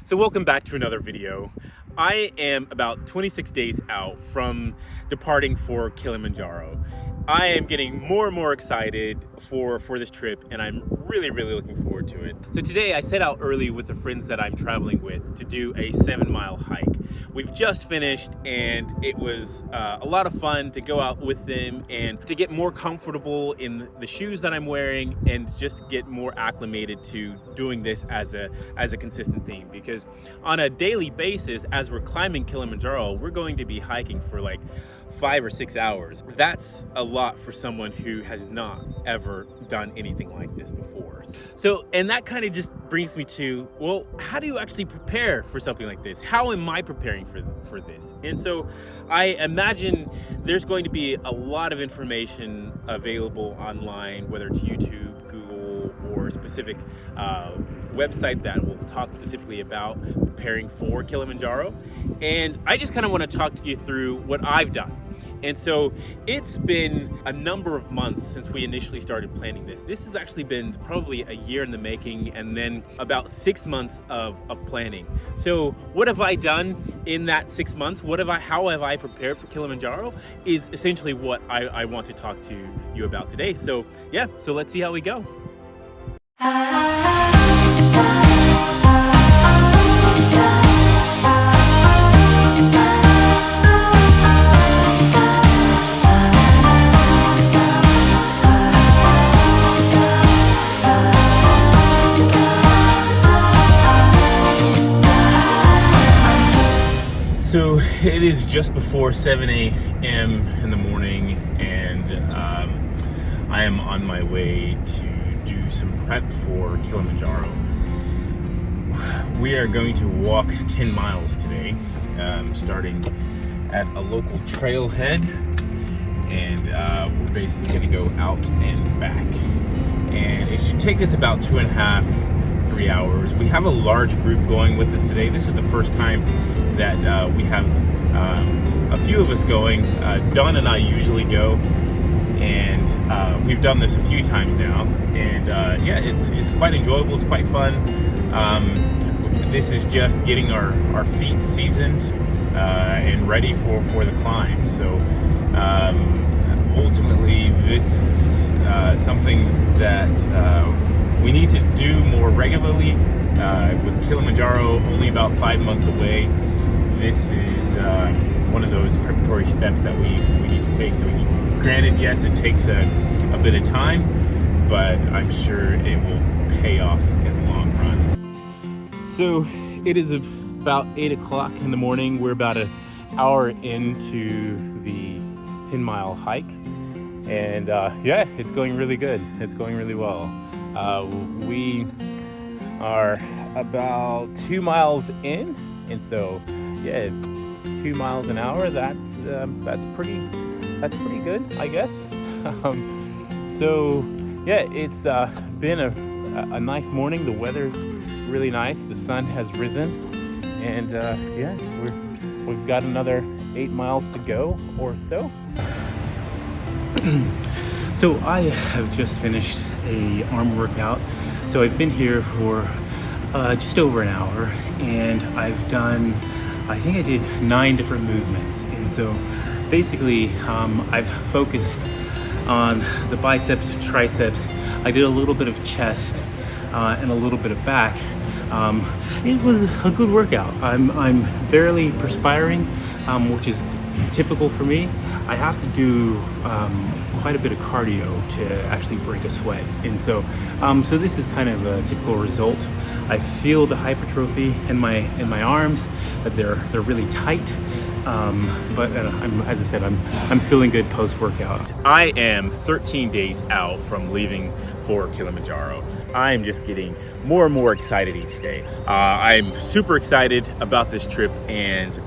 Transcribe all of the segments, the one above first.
So welcome back to another video. I am about 26 days out from departing for Kilimanjaro. I am getting more and more excited for this trip, and I'm really looking forward to it. So today I set out early with the friends that I'm traveling with to do a 7-mile hike. We've just finished, and it was a lot of fun to go out with them and to get more comfortable in the shoes that I'm wearing and just get more acclimated to doing this as a consistent theme. Because on a daily basis, as we're climbing Kilimanjaro, we're going to be hiking for like 5 or 6 hours. That's a lot for someone who has not ever done anything like this before. So, and that kind of just brings me to, well, how do you actually prepare for something like this? How am I preparing for this? And so I imagine there's going to be a lot of information available online, whether it's YouTube, Google, or specific websites that will talk specifically about preparing for Kilimanjaro. And I just kind of want to talk to you through what I've done. And so it's been a number of months since we initially started planning this. This has actually been probably a year in the making, and then about 6 months of planning. So what have I done in that 6 months? How have I prepared for Kilimanjaro is essentially what I want to talk to you about today. So yeah, so let's see how we go. So it is just before 7 a.m. in the morning, and I am on my way to do some prep for Kilimanjaro. We are going to walk 10 miles today, starting at a local trailhead, and we're basically going to go out and back. And it should take us about 2.5-3 hours. We have a large group going with us today. This is the first time that we have a few of us going. Dawn and I usually go, and we've done this a few times now, and yeah, it's quite enjoyable. It's quite fun. This is just getting our feet seasoned and ready for the climb. So ultimately, this is something that we need to do more regularly. With Kilimanjaro only about 5 months away, this is one of those preparatory steps that we need to take. So granted, yes, it takes a bit of time, but I'm sure it will pay off in the long run. So it is about 8 o'clock in the morning. We're about an hour into the 10-mile hike, and yeah, it's going really good. It's going really well. We are about 2 miles in, and so yeah, 2 miles an hour, that's pretty good, I guess. So yeah, it's been a nice morning. The weather's really nice. The sun has risen, and yeah, we've got another 8 miles to go or so. So I have just finished a arm workout. So I've been here for just over an hour, and I've done, I think I did 9 different movements. And so basically I've focused on the biceps, triceps. I did a little bit of chest and a little bit of back. It was a good workout. I'm barely perspiring, which is typical for me. I have to do quite a bit of cardio to actually break a sweat, and so this is kind of a typical result. I feel the hypertrophy in my arms. They're really tight, but as I said, I'm feeling good post workout. I am 13 days out from leaving for Kilimanjaro. I'm just getting more and more excited each day. I'm super excited about this trip, and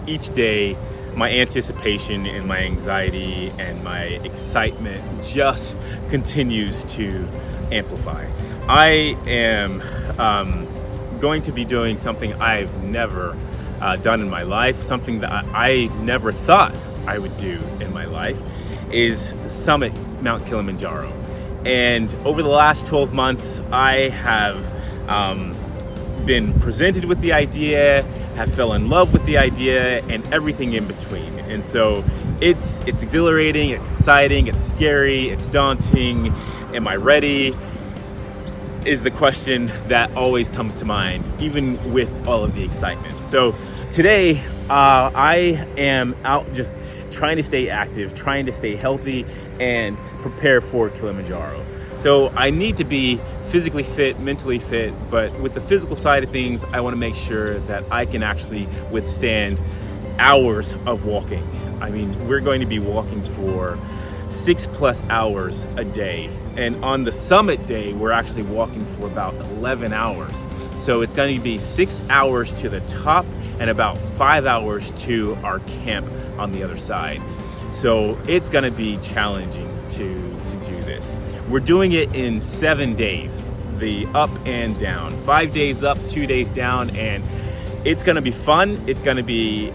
each day my anticipation and my anxiety and my excitement just continues to amplify. I am going to be doing something I've never done in my life, something that I never thought I would do in my life, is summit Mount Kilimanjaro. And over the last 12 months, I have been presented with the idea, have fell in love with the idea, and everything in between. And so it's exhilarating, it's exciting, it's scary, it's daunting. Am I ready? Is the question that always comes to mind, even with all of the excitement. So today, I am out just trying to stay active, trying to stay healthy, and prepare for Kilimanjaro. So I need to be physically fit, mentally fit, but with the physical side of things, I want to make sure that I can actually withstand hours of walking. I mean, we're going to be walking for 6+ hours a day. And on the summit day, we're actually walking for about 11 hours. So it's going to be 6 hours to the top and about 5 hours to our camp on the other side. So it's going to be challenging to do this. We're doing it in 7 days, the up and down, 5 days up, 2 days down, and it's going to be fun. It's going to be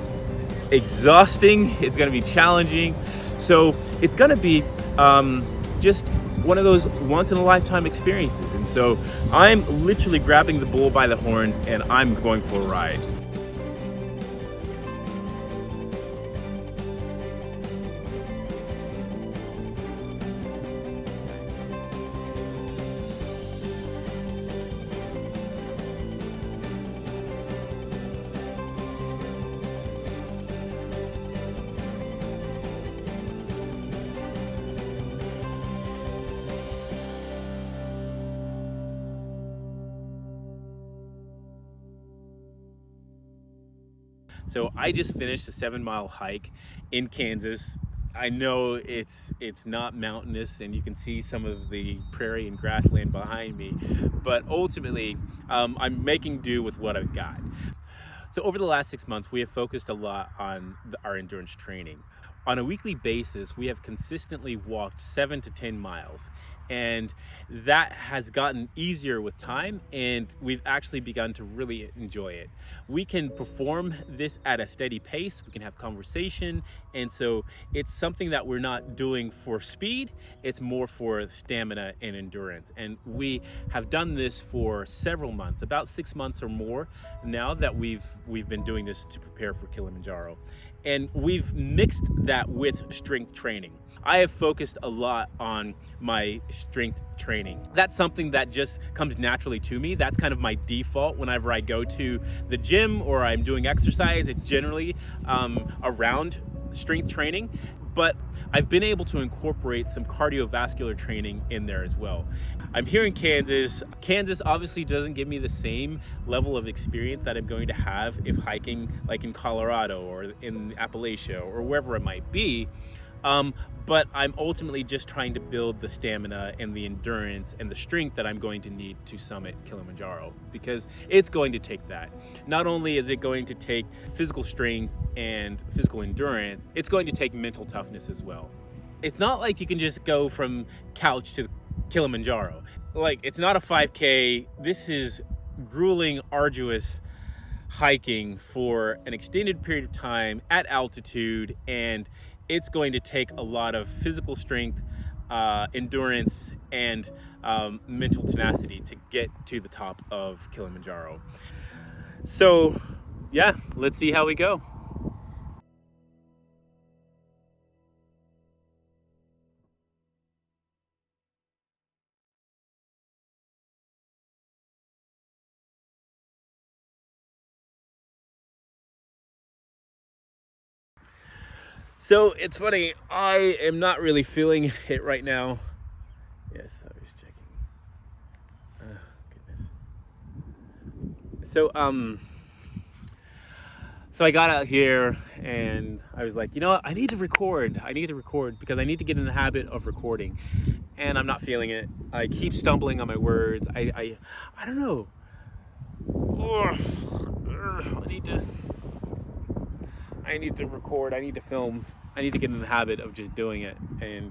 exhausting. It's going to be challenging. So it's going to be just one of those once in a lifetime experiences. And so I'm literally grabbing the bull by the horns and I'm going for a ride. So I just finished a 7-mile hike in Kansas. I know it's not mountainous and you can see some of the prairie and grassland behind me, but ultimately I'm making do with what I've got. So over the last 6 months, we have focused a lot on our endurance training. On a weekly basis, we have consistently walked 7 to 10 miles. And that has gotten easier with time, and we've actually begun to really enjoy it. We can perform this at a steady pace, we can have conversation, and so it's something that we're not doing for speed, it's more for stamina and endurance. And we have done this for several months, about 6 months or more now that we've been doing this to prepare for Kilimanjaro. And we've mixed that with strength training. I have focused a lot on my strength training. That's something that just comes naturally to me. That's kind of my default whenever I go to the gym or I'm doing exercise. It's generally around strength training, but I've been able to incorporate some cardiovascular training in there as well. I'm here in Kansas. Kansas obviously doesn't give me the same level of experience that I'm going to have if hiking like in Colorado or in Appalachia or wherever it might be. But I'm ultimately just trying to build the stamina and the endurance and the strength that I'm going to need to summit Kilimanjaro, because it's going to take that. Not only is it going to take physical strength and physical endurance, it's going to take mental toughness as well. It's not like you can just go from couch to Kilimanjaro. Like, it's not a 5K. This is grueling, arduous hiking for an extended period of time at altitude, and it's going to take a lot of physical strength, endurance, and mental tenacity to get to the top of Kilimanjaro. So yeah, let's see how we go. So it's funny, I am not really feeling it right now. Yes, I was checking. Goodness. So I got out here and I was like, you know what? I need to record because I need to get in the habit of recording, and I'm not feeling it. I keep stumbling on my words. I don't know. I need to record, I need to film, I need to get in the habit of just doing it, and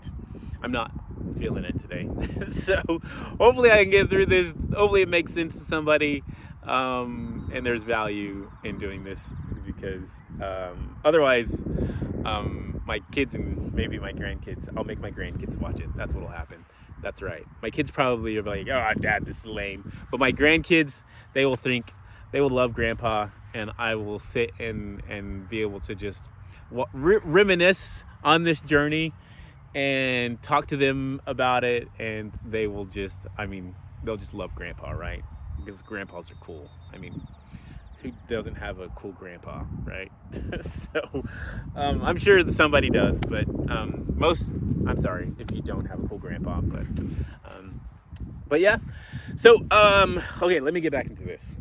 I'm not feeling it today. So hopefully I can get through this. Hopefully it makes sense to somebody, and there's value in doing this, because otherwise my kids and maybe my grandkids, I'll make my grandkids watch it. That's what'll happen. That's right. My kids probably are like, oh, Dad, this is lame. But my grandkids, they will think they will love Grandpa, and I will sit and be able to just reminisce on this journey and talk to them about it, and they will just, they'll just love Grandpa, right? Because grandpas are cool. I mean, who doesn't have a cool grandpa, right? So I'm sure that somebody does, but I'm sorry if you don't have a cool grandpa, but yeah. So okay, let me get back into this.